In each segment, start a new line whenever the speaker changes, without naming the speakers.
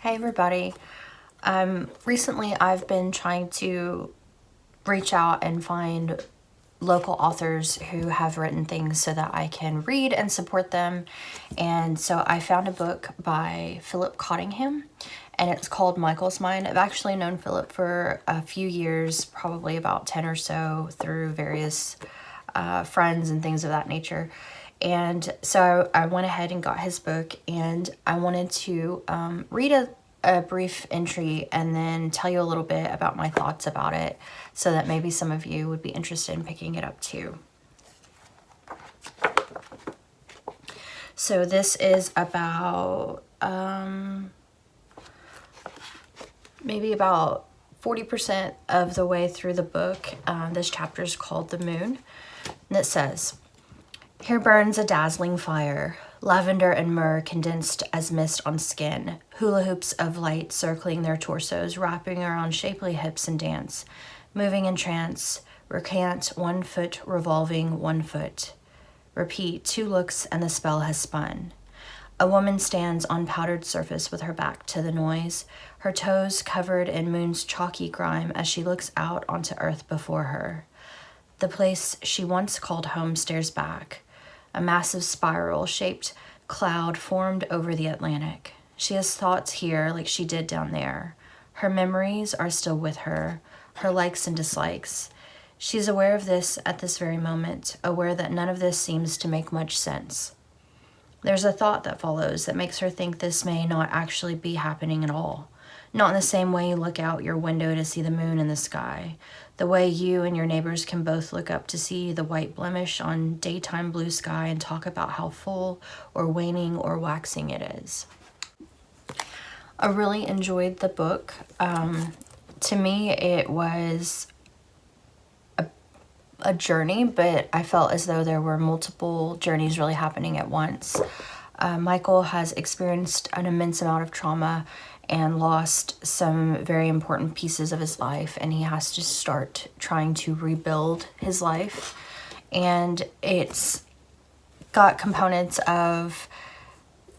Hey everybody. Recently I've been trying to reach out and find local authors who have written things so that I can read and support them. And so I found a book by Philip Cottingham and it's called Michael's Mind. I've actually known Philip for a few years, probably about 10 or so, through various friends and things of that nature. And so I went ahead and got his book, and I wanted to read a brief entry and then tell you a little bit about my thoughts about it so that maybe some of you would be interested in picking it up too. So this is about maybe about 40% of the way through the book. This chapter is called The Moon, and it says, "Here burns a dazzling fire, lavender and myrrh condensed as mist on skin, hula hoops of light circling their torsos, wrapping around shapely hips and dance, moving in trance, recant 1 foot, revolving 1 foot. Repeat 2 looks and the spell has spun. A woman stands on powdered surface with her back to the noise, her toes covered in moon's chalky grime as she looks out onto earth before her. The place she once called home stares back. A massive spiral-shaped cloud formed over the Atlantic. She has thoughts here like she did down there. Her memories are still with her, her likes and dislikes. She is aware of this at this very moment, aware that none of this seems to make much sense. There's a thought that follows that makes her think this may not actually be happening at all. Not in the same way you look out your window to see the moon in the sky. The way you and your neighbors can both look up to see the white blemish on daytime blue sky and talk about how full or waning or waxing it is." I really enjoyed the book. To me, it was a journey, but I felt as though there were multiple journeys really happening at once. Michael has experienced an immense amount of trauma and lost some very important pieces of his life, and he has to start trying to rebuild his life. And it's got components of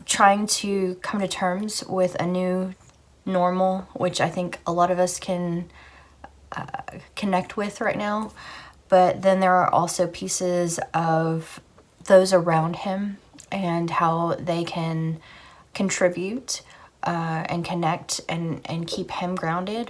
trying to come to terms with a new normal, which I think a lot of us can connect with right now. But then there are also pieces of those around him and how they can contribute and connect and keep him grounded.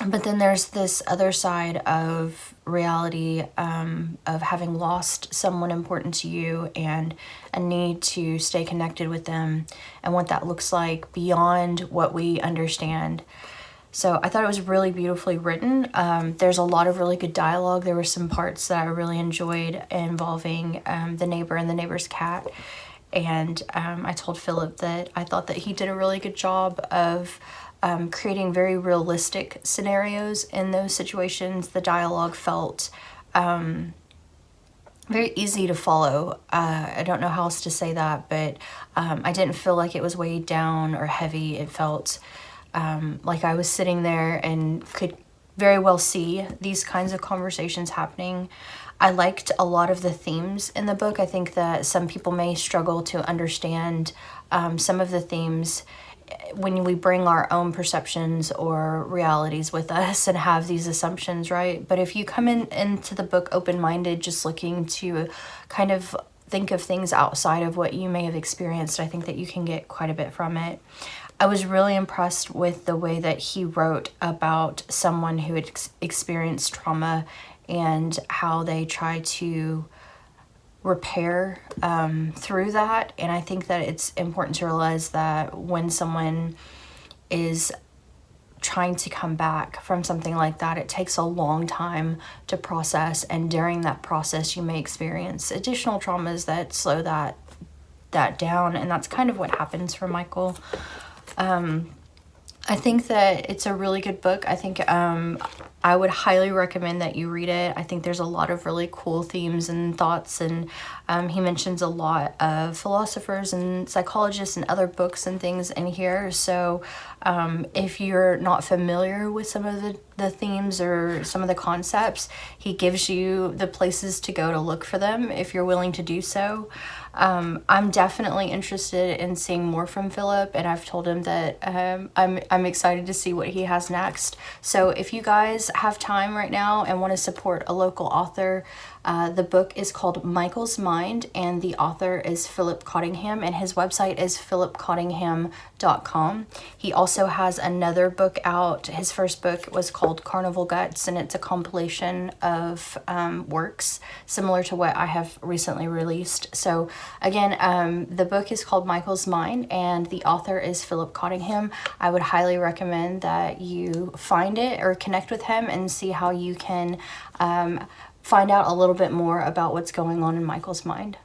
But then there's this other side of reality of having lost someone important to you and a need to stay connected with them and what that looks like beyond what we understand. So I thought it was really beautifully written. There's a lot of really good dialogue. There were some parts that I really enjoyed involving the neighbor and the neighbor's cat. And I told Philip that I thought that he did a really good job of creating very realistic scenarios in those situations. The dialogue felt very easy to follow. I don't know how else to say that, but I didn't feel like it was weighed down or heavy. It felt like I was sitting there and could very well see these kinds of conversations happening. I liked a lot of the themes in the book. I think that some people may struggle to understand some of the themes when we bring our own perceptions or realities with us and have these assumptions, right? But if you come into the book open-minded, just looking to kind of think of things outside of what you may have experienced, I think that you can get quite a bit from it. I was really impressed with the way that he wrote about someone who had experienced trauma and how they try to repair through that. And I think that it's important to realize that when someone is trying to come back from something like that, it takes a long time to process, and during that process you may experience additional traumas that slow that down, and that's kind of what happens for Michael. I think that it's a really good book. I think I would highly recommend that you read it. I think there's a lot of really cool themes and thoughts, and he mentions a lot of philosophers and psychologists and other books and things in here. So if you're not familiar with some of the themes or some of the concepts, he gives you the places to go to look for them if you're willing to do so. I'm definitely interested in seeing more from Philip, and I've told him that I'm excited to see what he has next. So if you guys have time right now and want to support a local author, the book is called Michael's Mind, and the author is Philip Cottingham, and his website is philipcottingham.com. He also has another book out. His first book was called Carnival Guts, and it's a compilation of works similar to what I have recently released. So again, the book is called Michael's Mind, and the author is Philip Cottingham. I would highly recommend that you find it or connect with him and see how you can find out a little bit more about what's going on in Michael's mind.